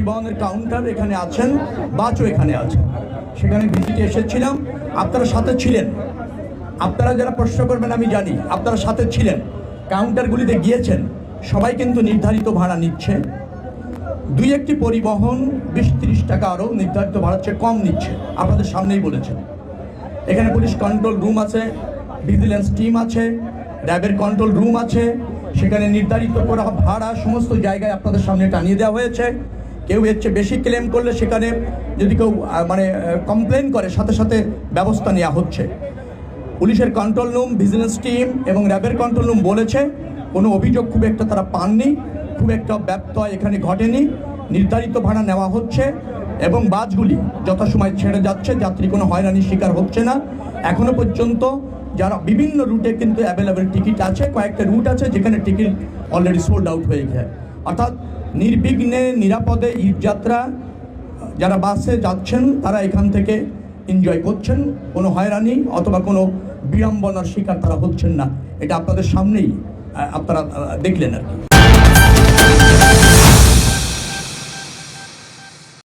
পরিবহনের কাউন্টার এখানে আছেন, বাসও এখানে আছে, সেখানে ভিজিটে এসেছিলাম। আপনারা সাথে ছিলেন, আপনারা যারা প্রশ্ন করবেন আমি জানি আপনারা সাথে ছিলেন, কাউন্টারগুলিতে গিয়েছেন। সবাই কিন্তু নির্ধারিত ভাড়া নিচ্ছে। দুই একটি পরিবহন 20-30 টাকা আরও নির্ধারিত ভাড়ার চেয়ে কম নিচ্ছে, আপনাদের সামনেই বলেছেন। এখানে পুলিশ কন্ট্রোল রুম আছে, ভিজিলেন্স টিম আছে, র্যাবের কন্ট্রোল রুম আছে, সেখানে নির্ধারিত করা ভাড়া সমস্ত জায়গায় আপনাদের সামনে টানিয়ে দেওয়া হয়েছে। কেউ এর চেয়ে বেশি ক্লেম করলে সেখানে যদি কেউ কমপ্লেন করে সাথে সাথে ব্যবস্থা নেওয়া হচ্ছে। পুলিশের কন্ট্রোল রুম, ভিজিলেন্স টিম এবং র্যাবের কন্ট্রোল রুম বলেছে কোনো অভিযোগ খুব একটা তারা পাননি, খুব একটা ব্যত্যয় এখানে ঘটেনি, নির্ধারিত ভাড়া নেওয়া হচ্ছে এবং বাসগুলি যথাসময় ছেড়ে যাচ্ছে, যাত্রী কোনো হয়রানির শিকার হচ্ছে না। এখনো পর্যন্ত যারা বিভিন্ন রুটে কিন্তু অ্যাভেলেবেল টিকিট আছে, কয়েকটা রুট আছে যেখানে টিকিট অলরেডি সোল্ড আউট হয়ে গেছে। অর্থাৎ নির্বিঘ্নে নিরাপদে ঈদযাত্রা যারা বাসে যাচ্ছেন তারা এখান থেকে এনজয় করছেন, কোনো হয়রানি অথবা কোনো বিড়ম্বনার শিকার তারা হচ্ছেন না। এটা আপনাদের সামনেই আপনারা দেখলেন আর কি।